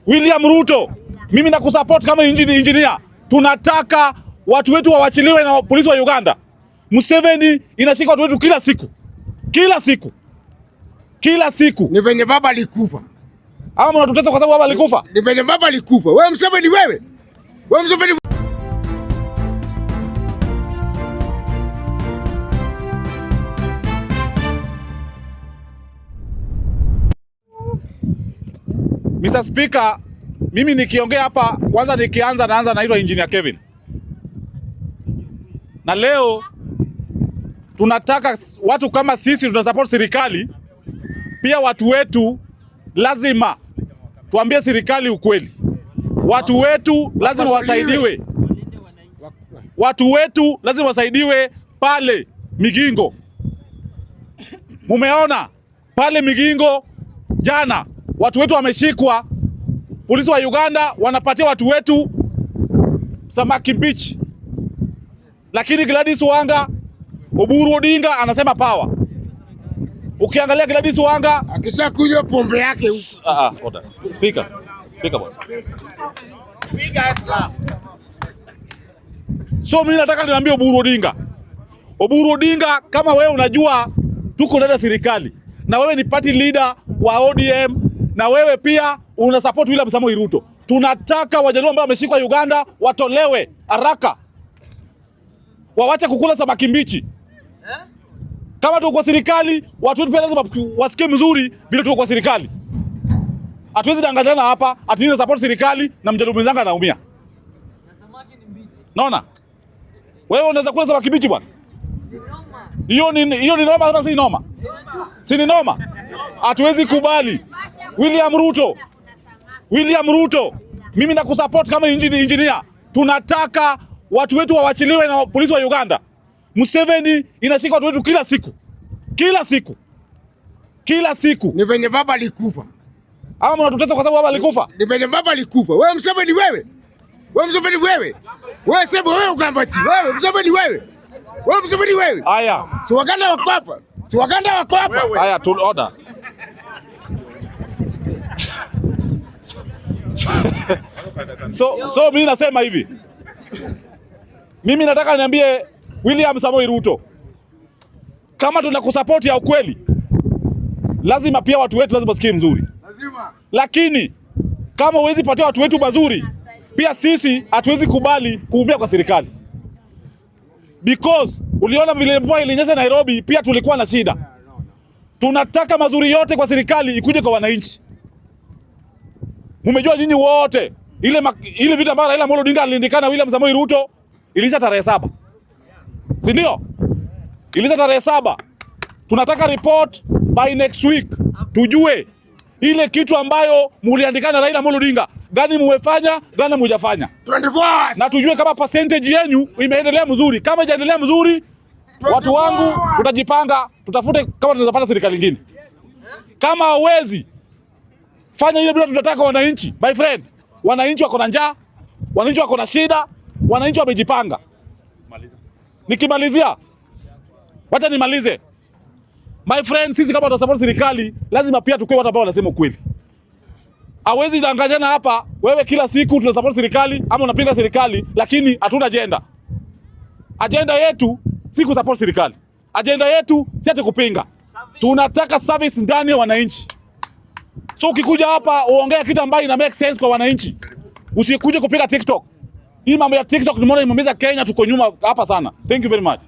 William Ruto, mimi nakusupport kama engineer. Tunataka watu wetu wawachiliwe na polisi wa Uganda. Museveni inashika watu wetu kila siku. Kila siku. Ni venye baba alikufa. Ama mnatutesa kwa sababu baba alikufa? Ni venye baba alikufa. Wewe Museveni wewe. Wewe Museveni. Mr. Speaker, mimi nikiongea hapa kwanza naanza naitwa Engineer Kevin. Na leo tunataka watu kama sisi tunasupport serikali, pia watu wetu lazima tuambie serikali ukweli. Watu wetu lazima wasaidiwe. Watu wetu lazima wasaidiwe pale Migingo. Mumeona pale Migingo jana watu wetu wameshikwa, polisi wa Uganda wanapatia watu wetu samaki mbichi. Lakini Gladys Wanga, Oburu Odinga anasema power. Ukiangalia Gladys Wanga akishakunywa pombe yake huko. Order. Speaker boss. So mimi nataka niambie Oburu Odinga, kama wewe unajua tuko ndani ya serikali na wewe ni party leader wa ODM na wewe pia una support William Samoei Ruto, tunataka Wajaluo ambao wameshikwa Uganda watolewe haraka. Wawache kukula samaki mbichi. Kama tuko kwa serikali, watu wetu pia lazima wasikie mzuri vile tuko kwa serikali. Hatuwezi danganyana hapa, ati nina support serikali na Mjaluo mwenzangu anaumia. Na samaki ni mbichi. Naona? Wewe unaweza kula samaki mbichi bwana? Hiyo ni noma ama si noma? Si ni noma? Hatuwezi kubali. William Ruto, mimi nakusupport kama engineer. Tunataka watu wetu wawachiliwe na polisi wa Uganda. Museveni inashika watu wetu kila siku. Ni venye baba alikufa. Ama mnatutesa kwa sababu baba alikufa? Ni venye baba alikufa. Wewe Museveni wewe. Wewe sema wewe ugambati. Wewe Museveni wewe. Wewe Museveni wewe. Aya. Si Waganda wako hapa. Aya, to order. So mimi nasema hivi. Mimi nataka niambie William Samoei Ruto, kama tunakusupport ya ukweli, lazima pia watu wetu lazima wasikie mzuri. Lakini kama huwezi patia watu wetu mazuri, pia sisi hatuwezi kubali kuumia kwa serikali. Because uliona vile mvua ilinyesha Nairobi, pia tulikuwa na shida. Tunataka mazuri yote kwa serikali ikuje kwa wananchi. Mumejua nyinyi wote ile vita ambayo Raila Amolo Odinga alindikana William Samoei Ruto ilisha tarehe 7. Si ndio? Ilisha tarehe 7. Tunataka report by next week. Tujue ile kitu ambayo muliandikana Raila Amolo Odinga, gani mumefanya, gani mujafanya. 24. Na tujue kama percentage yenu imeendelea mzuri. Kama haijaendelea mzuri, watu wangu tutajipanga, tutafute kama tunaweza pata serikali nyingine. Kama hawezi fanya ile bila tunataka wananchi. My friend, wananchi wako na njaa, wananchi wako na shida, wananchi wamejipanga. Nikimalizia, wacha nimalize. My friend, sisi kama tunasupport serikali, lazima pia tukue watu ambao wanasema ukweli. Hawezi danganyana hapa, wewe kila siku tunasupport serikali ama unapinga serikali, lakini hatuna agenda. Agenda yetu si kusupport serikali. Agenda yetu si ati kupinga. Tunataka service ndani ya wananchi. So ukikuja hapa uongea kitu ambacho ina make sense kwa wananchi. Usikuje kupiga TikTok. Hii mambo ya TikTok tumeona imeumiza Kenya, tuko nyuma hapa sana. Thank you very much.